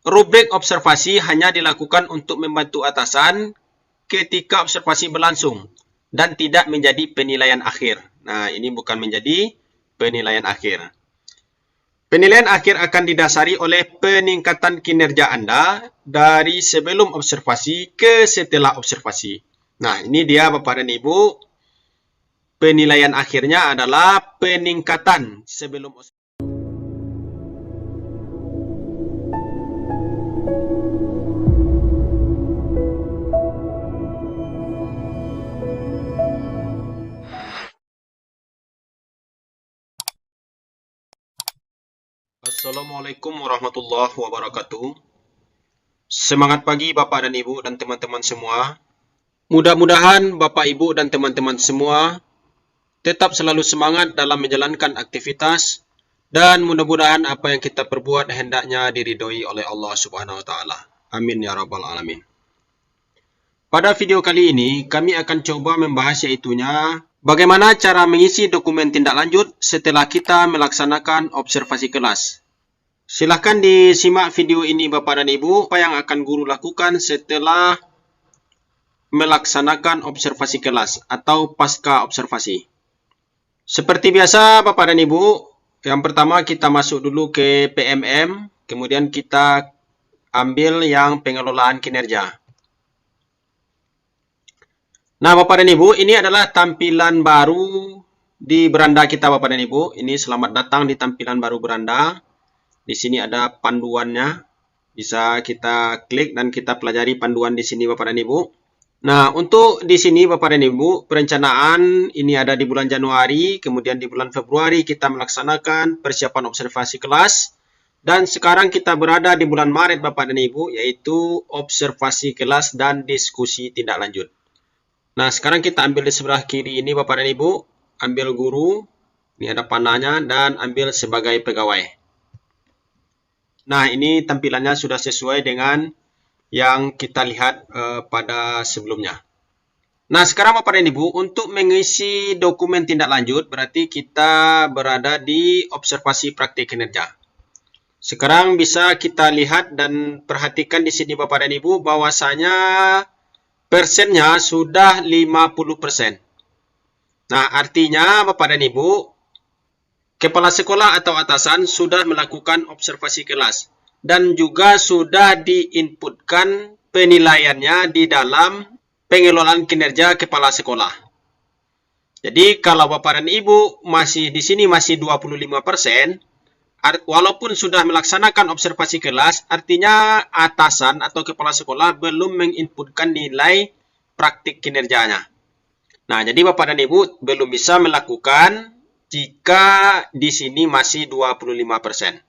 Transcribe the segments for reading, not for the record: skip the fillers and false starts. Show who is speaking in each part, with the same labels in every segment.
Speaker 1: rubrik observasi hanya dilakukan untuk membantu atasan ketika observasi berlangsung dan tidak menjadi penilaian akhir. Nah, ini bukan menjadi penilaian akhir. Penilaian akhir akan didasari oleh peningkatan kinerja Anda dari sebelum observasi ke setelah observasi. Nah, ini dia Bapak dan Ibu. Penilaian akhirnya adalah peningkatan sebelum observasi. Assalamualaikum warahmatullahi wabarakatuh. Semangat pagi Bapak dan Ibu dan teman-teman semua. Mudah-mudahan Bapak Ibu dan teman-teman semua tetap selalu semangat dalam menjalankan aktivitas dan mudah-mudahan apa yang kita perbuat hendaknya diridhoi oleh Allah Subhanahu wa taala. Amin ya rabbal alamin. Pada video kali ini kami akan coba membahas yaitunya bagaimana cara mengisi dokumen tindak lanjut setelah kita melaksanakan observasi kelas. Silahkan disimak video ini Bapak dan Ibu, apa yang akan guru lakukan setelah melaksanakan observasi kelas atau pasca observasi. Seperti biasa Bapak dan Ibu, yang pertama kita masuk dulu ke PMM, kemudian kita ambil yang pengelolaan kinerja. Nah Bapak dan Ibu, ini adalah tampilan baru di beranda kita Bapak dan Ibu. Ini selamat datang di tampilan baru beranda. Di sini ada panduannya, bisa kita klik dan kita pelajari panduan di sini Bapak dan Ibu. Nah, untuk di sini Bapak dan Ibu, perencanaan ini ada di bulan Januari, kemudian di bulan Februari kita melaksanakan persiapan observasi kelas, dan sekarang kita berada di bulan Maret Bapak dan Ibu, yaitu observasi kelas dan diskusi tindak lanjut. Nah, sekarang kita ambil di sebelah kiri ini Bapak dan Ibu, ambil guru, ini ada panahnya, dan ambil sebagai pegawai. Nah, ini tampilannya sudah sesuai dengan yang kita lihat pada sebelumnya. Nah, sekarang Bapak dan Ibu, untuk mengisi dokumen tindak lanjut, berarti kita berada di observasi praktik kinerja. Sekarang bisa kita lihat dan perhatikan di sini Bapak dan Ibu, bahwasanya persennya sudah 50%. Nah, artinya Bapak dan Ibu, kepala sekolah atau atasan sudah melakukan observasi kelas dan juga sudah diinputkan penilaiannya di dalam pengelolaan kinerja kepala sekolah. Jadi kalau Bapak dan Ibu masih di sini masih 25%, walaupun sudah melaksanakan observasi kelas, artinya atasan atau kepala sekolah belum menginputkan nilai praktik kinerjanya. Nah, jadi Bapak dan Ibu belum bisa melakukan jika di sini masih 25%.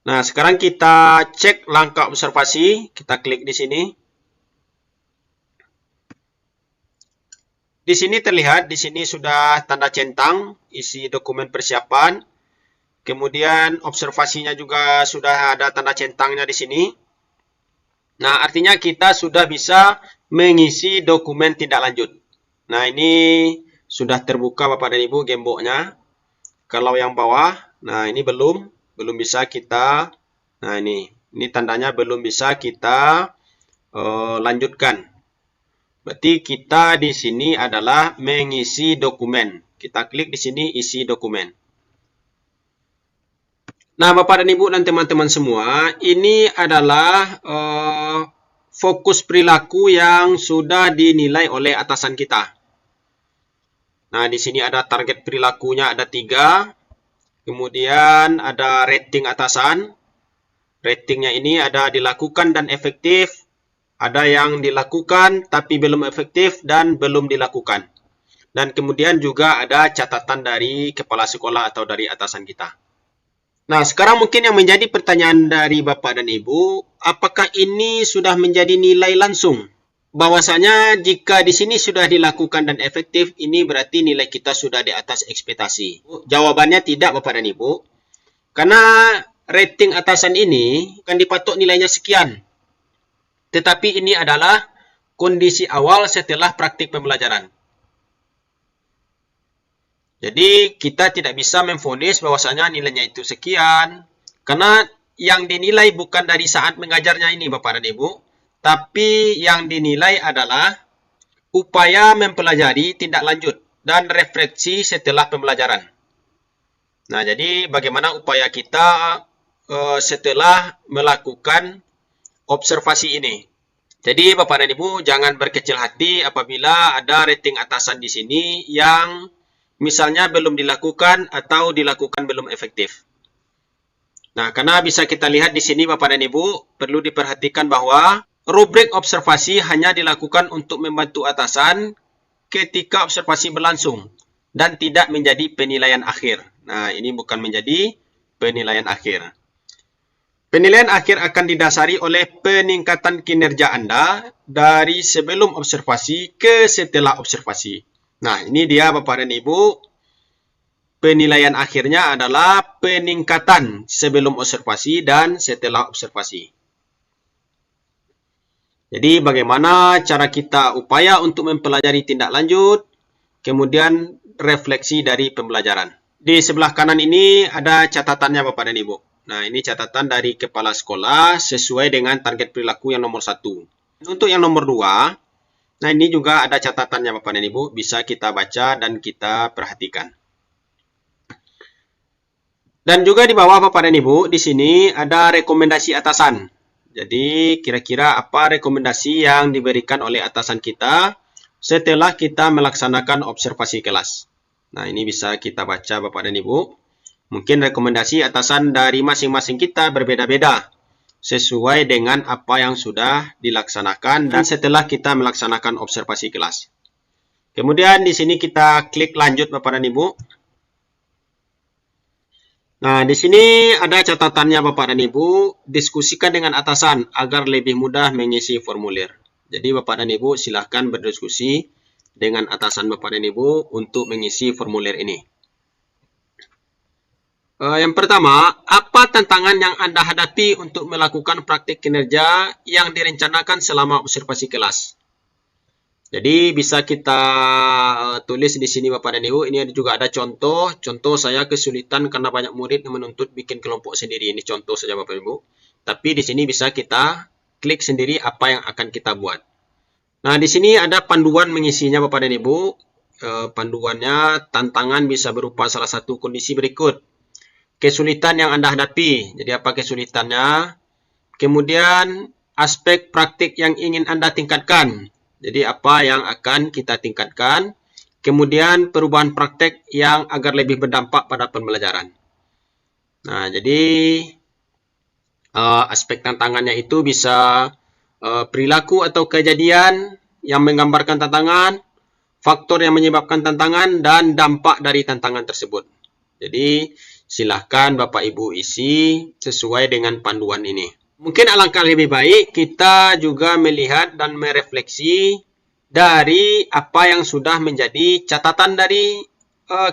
Speaker 1: Nah, sekarang kita cek langkah observasi. Kita klik di sini. Di sini terlihat, di sini sudah tanda centang, isi dokumen persiapan. Kemudian observasinya juga sudah ada tanda centangnya di sini. Nah, artinya kita sudah bisa mengisi dokumen tindak lanjut. Nah, ini sudah terbuka Bapak dan Ibu gemboknya. Kalau yang bawah, nah ini belum bisa kita, nah ini tandanya belum bisa kita lanjutkan. Berarti kita di sini adalah mengisi dokumen. Kita klik di sini isi dokumen. Nah Bapak dan Ibu dan teman-teman semua, ini adalah fokus perilaku yang sudah dinilai oleh atasan kita. Nah, di sini ada target perilakunya ada 3. Kemudian ada rating atasan. Ratingnya ini ada dilakukan dan efektif. Ada yang dilakukan tapi belum efektif dan belum dilakukan. Dan kemudian juga ada catatan dari kepala sekolah atau dari atasan kita. Nah, sekarang mungkin yang menjadi pertanyaan dari Bapak dan Ibu, apakah ini sudah menjadi nilai langsung? Bahwasanya jika di sini sudah dilakukan dan efektif, ini berarti nilai kita sudah di atas ekspektasi. Jawabannya tidak Bapak dan Ibu. Karena rating atasan ini bukan dipatok nilainya sekian. Tetapi ini adalah kondisi awal setelah praktik pembelajaran. Jadi kita tidak bisa memvonis bahwasanya nilainya itu sekian. Karena yang dinilai bukan dari saat mengajarnya ini Bapak dan Ibu, tapi yang dinilai adalah upaya mempelajari tindak lanjut dan refleksi setelah pembelajaran. Nah, jadi bagaimana upaya kita setelah melakukan observasi ini. Jadi Bapak dan Ibu jangan berkecil hati apabila ada rating atasan di sini yang misalnya belum dilakukan atau dilakukan belum efektif. Nah, karena bisa kita lihat di sini Bapak dan Ibu, perlu diperhatikan bahwa rubrik observasi hanya dilakukan untuk membantu atasan ketika observasi berlangsung dan tidak menjadi penilaian akhir. Nah, ini bukan menjadi penilaian akhir. Penilaian akhir akan didasari oleh peningkatan kinerja Anda dari sebelum observasi ke setelah observasi. Nah, ini dia Bapak dan Ibu. Penilaian akhirnya adalah peningkatan sebelum observasi dan setelah observasi. Jadi, bagaimana cara kita upaya untuk mempelajari tindak lanjut, kemudian refleksi dari pembelajaran. Di sebelah kanan ini ada catatannya Bapak dan Ibu. Nah, ini catatan dari kepala sekolah sesuai dengan target perilaku yang nomor 1. Untuk yang nomor 2, nah ini juga ada catatannya Bapak dan Ibu, bisa kita baca dan kita perhatikan. Dan juga di bawah Bapak dan Ibu, di sini ada rekomendasi atasan. Jadi, kira-kira apa rekomendasi yang diberikan oleh atasan kita setelah kita melaksanakan observasi kelas. Nah, ini bisa kita baca Bapak dan Ibu. Mungkin rekomendasi atasan dari masing-masing kita berbeda-beda sesuai dengan apa yang sudah dilaksanakan dan setelah kita melaksanakan observasi kelas. Kemudian di sini kita klik lanjut Bapak dan Ibu. Nah, di sini ada catatannya Bapak dan Ibu, diskusikan dengan atasan agar lebih mudah mengisi formulir. Jadi Bapak dan Ibu silahkan berdiskusi dengan atasan Bapak dan Ibu untuk mengisi formulir ini. Yang pertama, apa tantangan yang Anda hadapi untuk melakukan praktik kinerja yang direncanakan selama observasi kelas? Jadi bisa kita tulis di sini Bapak dan Ibu. Ini juga ada contoh. Contoh saya kesulitan karena banyak murid yang menuntut bikin kelompok sendiri. Ini contoh saja Bapak dan Ibu. Tapi di sini bisa kita klik sendiri apa yang akan kita buat. Nah, di sini ada panduan mengisinya Bapak dan Ibu. Panduannya tantangan bisa berupa salah satu kondisi berikut. Kesulitan yang Anda hadapi. Jadi apa kesulitannya? Kemudian aspek praktik yang ingin Anda tingkatkan. Jadi apa yang akan kita tingkatkan. Kemudian perubahan praktek yang agar lebih berdampak pada pembelajaran. Nah, jadi aspek tantangannya itu bisa perilaku atau kejadian yang menggambarkan tantangan, faktor yang menyebabkan tantangan, dan dampak dari tantangan tersebut. Jadi, silahkan Bapak Ibu isi sesuai dengan panduan ini. Mungkin alangkah lebih baik kita juga melihat dan merefleksi dari apa yang sudah menjadi catatan dari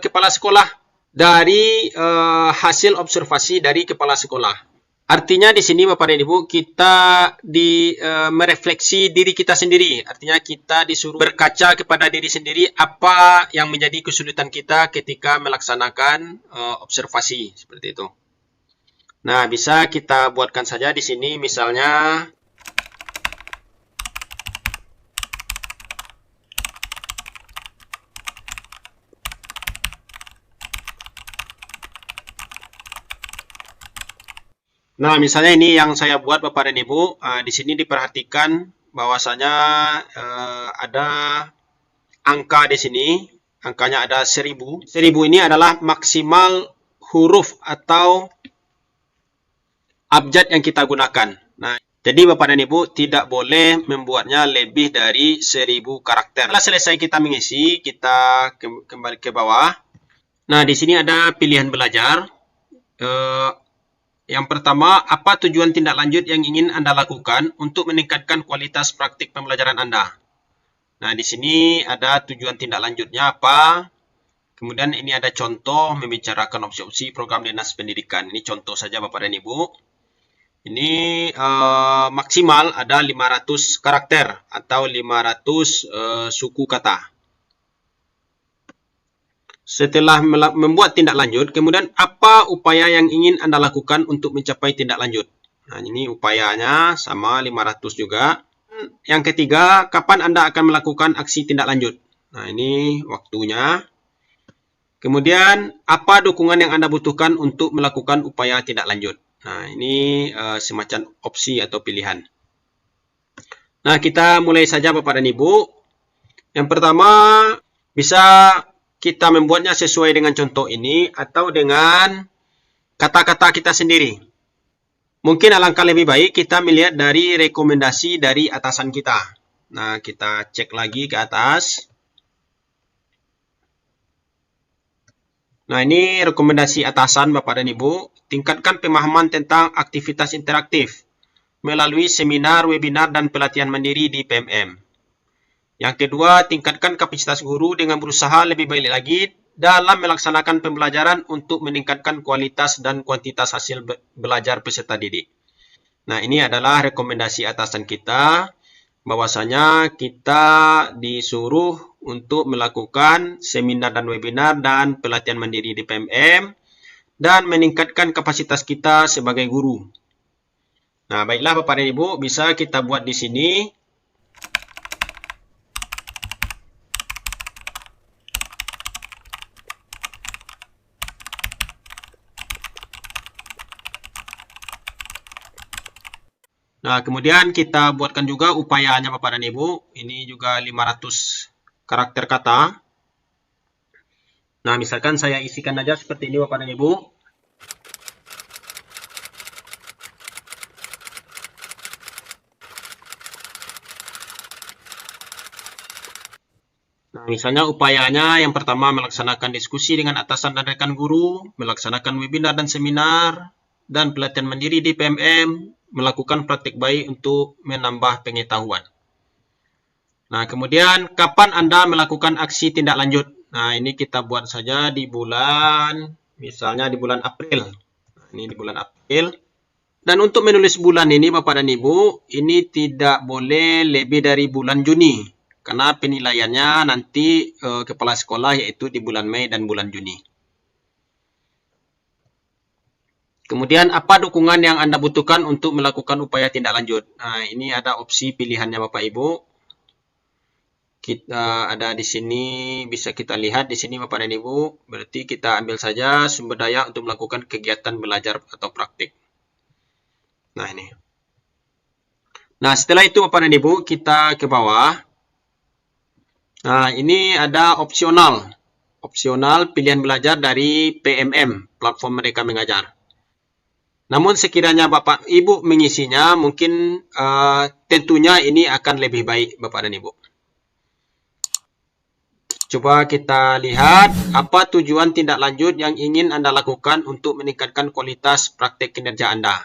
Speaker 1: kepala sekolah, dari hasil observasi dari kepala sekolah. Artinya di sini Bapak dan Ibu kita merefleksi diri kita sendiri. Artinya kita disuruh berkaca kepada diri sendiri apa yang menjadi kesulitan kita ketika melaksanakan observasi seperti itu. Nah, bisa kita buatkan saja di sini misalnya Nah, misalnya ini yang saya buat Bapak dan Ibu. Di sini diperhatikan bahwasanya ada angka di sini. Angkanya ada 1000. 1000 ini adalah maksimal huruf atau abjad yang kita gunakan. Nah, jadi Bapak dan Ibu tidak boleh membuatnya lebih dari 1000 karakter. Setelah selesai kita mengisi, kita kembali ke bawah. Nah, di sini ada pilihan belajar. Yang pertama, apa tujuan tindak lanjut yang ingin Anda lakukan untuk meningkatkan kualitas praktik pembelajaran Anda? Nah, di sini ada tujuan tindak lanjutnya apa. Kemudian ini ada contoh membicarakan opsi-opsi program dinas pendidikan. Ini contoh saja Bapak dan Ibu. Ini maksimal ada 500 karakter atau 500 suku kata. Setelah membuat tindak lanjut, kemudian apa upaya yang ingin Anda lakukan untuk mencapai tindak lanjut? Nah, ini upayanya sama 500 juga. Yang ketiga, kapan Anda akan melakukan aksi tindak lanjut? Nah, ini waktunya. Kemudian, apa dukungan yang Anda butuhkan untuk melakukan upaya tindak lanjut? Nah, ini semacam opsi atau pilihan. Nah, kita mulai saja Bapak dan Ibu. Yang pertama, bisa kita membuatnya sesuai dengan contoh ini atau dengan kata-kata kita sendiri. Mungkin alangkah lebih baik kita melihat dari rekomendasi dari atasan kita. Nah, kita cek lagi ke atas. Nah, ini rekomendasi atasan Bapak dan Ibu. Tingkatkan pemahaman tentang aktivitas interaktif melalui seminar, webinar, dan pelatihan mandiri di PMM. Yang kedua, tingkatkan kapasitas guru dengan berusaha lebih baik lagi dalam melaksanakan pembelajaran untuk meningkatkan kualitas dan kuantitas hasil belajar peserta didik. Nah, ini adalah rekomendasi atasan kita, bahwasanya kita disuruh untuk melakukan seminar dan webinar dan pelatihan mandiri di PMM dan meningkatkan kapasitas kita sebagai guru. Nah, baiklah Bapak dan Ibu, bisa kita buat di sini. Nah, kemudian kita buatkan juga upayanya Bapak dan Ibu. Ini juga 500 karakter kata. Nah, misalkan saya isikan aja seperti ini Bapak dan Ibu. Nah, misalnya upayanya yang pertama melaksanakan diskusi dengan atasan dan rekan guru, melaksanakan webinar dan seminar, dan pelatihan mandiri di PMM, melakukan praktik baik untuk menambah pengetahuan. Nah, kemudian kapan Anda melakukan aksi tindak lanjut? Nah, ini kita buat saja di bulan, misalnya di bulan April. Nah, ini di bulan April. Dan untuk menulis bulan ini Bapak dan Ibu, ini tidak boleh lebih dari bulan Juni. Karena penilaiannya nanti kepala sekolah yaitu di bulan Mei dan bulan Juni. Kemudian apa dukungan yang Anda butuhkan untuk melakukan upaya tindak lanjut? Nah, ini ada opsi pilihannya Bapak Ibu. Kita ada di sini, bisa kita lihat di sini Bapak dan Ibu. Berarti kita ambil saja sumber daya untuk melakukan kegiatan belajar atau praktik. Nah, ini. Nah, setelah itu Bapak dan Ibu, kita ke bawah. Nah, ini ada opsional. Opsional pilihan belajar dari PMM, platform Merdeka Mengajar. Namun sekiranya Bapak Ibu mengisinya, mungkin tentunya ini akan lebih baik Bapak dan Ibu. Coba kita lihat apa tujuan tindak lanjut yang ingin Anda lakukan untuk meningkatkan kualitas praktek kinerja Anda.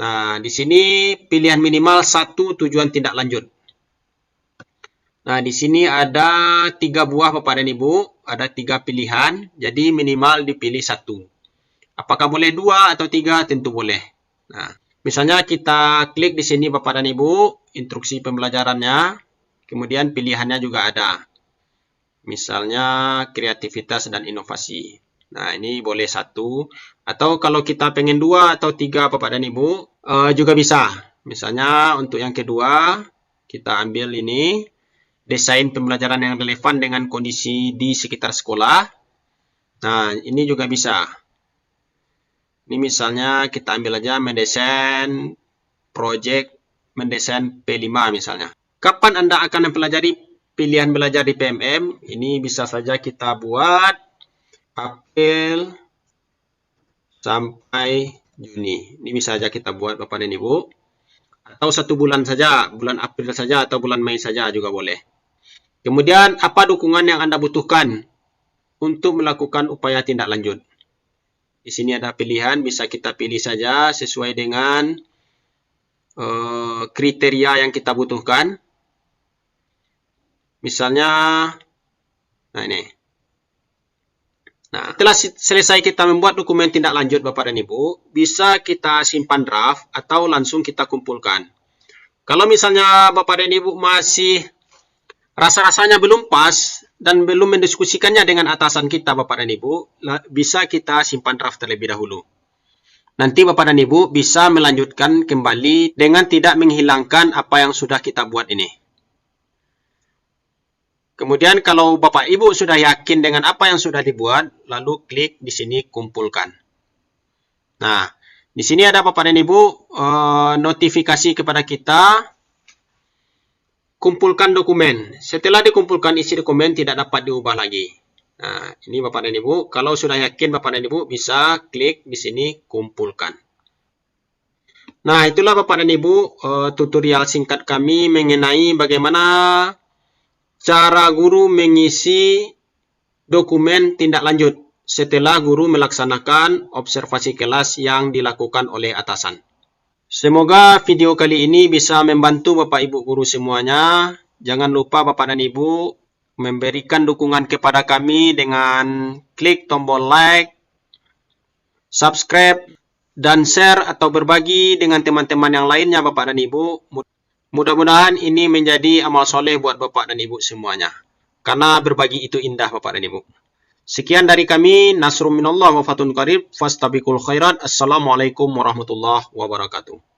Speaker 1: Nah, di sini pilihan minimal 1 tujuan tindak lanjut. Nah, di sini ada 3 buah Bapak dan Ibu, ada 3 pilihan, jadi minimal dipilih 1. Apakah boleh 2 atau 3? Tentu boleh. Nah, misalnya kita klik di sini Bapak dan Ibu, instruksi pembelajarannya, kemudian pilihannya juga ada. Misalnya kreativitas dan inovasi. Nah, ini boleh 1. Atau kalau kita pengen 2 atau 3 Bapak dan Ibu, juga bisa. Misalnya untuk yang kedua, kita ambil ini, desain pembelajaran yang relevan dengan kondisi di sekitar sekolah. Nah, ini juga bisa. Ini misalnya kita ambil aja mendesain project, mendesain P5 misalnya. Kapan Anda akan mempelajari pilihan belajar di PMM? Ini bisa saja kita buat April sampai Juni. Ini bisa saja kita buat Bapak dan Ibu. Atau 1 bulan saja, bulan April saja atau bulan Mei saja juga boleh. Kemudian apa dukungan yang Anda butuhkan untuk melakukan upaya tindak lanjut? Di sini ada pilihan, bisa kita pilih saja sesuai dengan kriteria yang kita butuhkan. Misalnya, nah ini. Nah, setelah selesai kita membuat dokumen tindak lanjut Bapak dan Ibu, bisa kita simpan draft atau langsung kita kumpulkan. Kalau misalnya Bapak dan Ibu masih rasa-rasanya belum pas, dan belum mendiskusikannya dengan atasan kita, Bapak dan Ibu, bisa kita simpan draft terlebih dahulu. Nanti Bapak dan Ibu bisa melanjutkan kembali dengan tidak menghilangkan apa yang sudah kita buat ini. Kemudian kalau Bapak Ibu sudah yakin dengan apa yang sudah dibuat, lalu klik di sini kumpulkan. Nah, di sini ada Bapak dan Ibu notifikasi kepada kita, kumpulkan dokumen. Setelah dikumpulkan isi dokumen tidak dapat diubah lagi. Nah, ini Bapak dan Ibu, kalau sudah yakin Bapak dan Ibu bisa klik di sini kumpulkan. Nah, itulah Bapak dan Ibu tutorial singkat kami mengenai bagaimana cara guru mengisi dokumen tindak lanjut setelah guru melaksanakan observasi kelas yang dilakukan oleh atasan. Semoga video kali ini bisa membantu Bapak Ibu guru semuanya. Jangan lupa Bapak dan Ibu memberikan dukungan kepada kami dengan klik tombol like, subscribe, dan share atau berbagi dengan teman-teman yang lainnya Bapak dan Ibu. Mudah-mudahan ini menjadi amal soleh buat Bapak dan Ibu semuanya. Karena berbagi itu indah Bapak dan Ibu. Sekian dari kami. Nasrun minallah wa fatun qarib. Fastabiqul khairat. Assalamualaikum warahmatullahi wabarakatuh.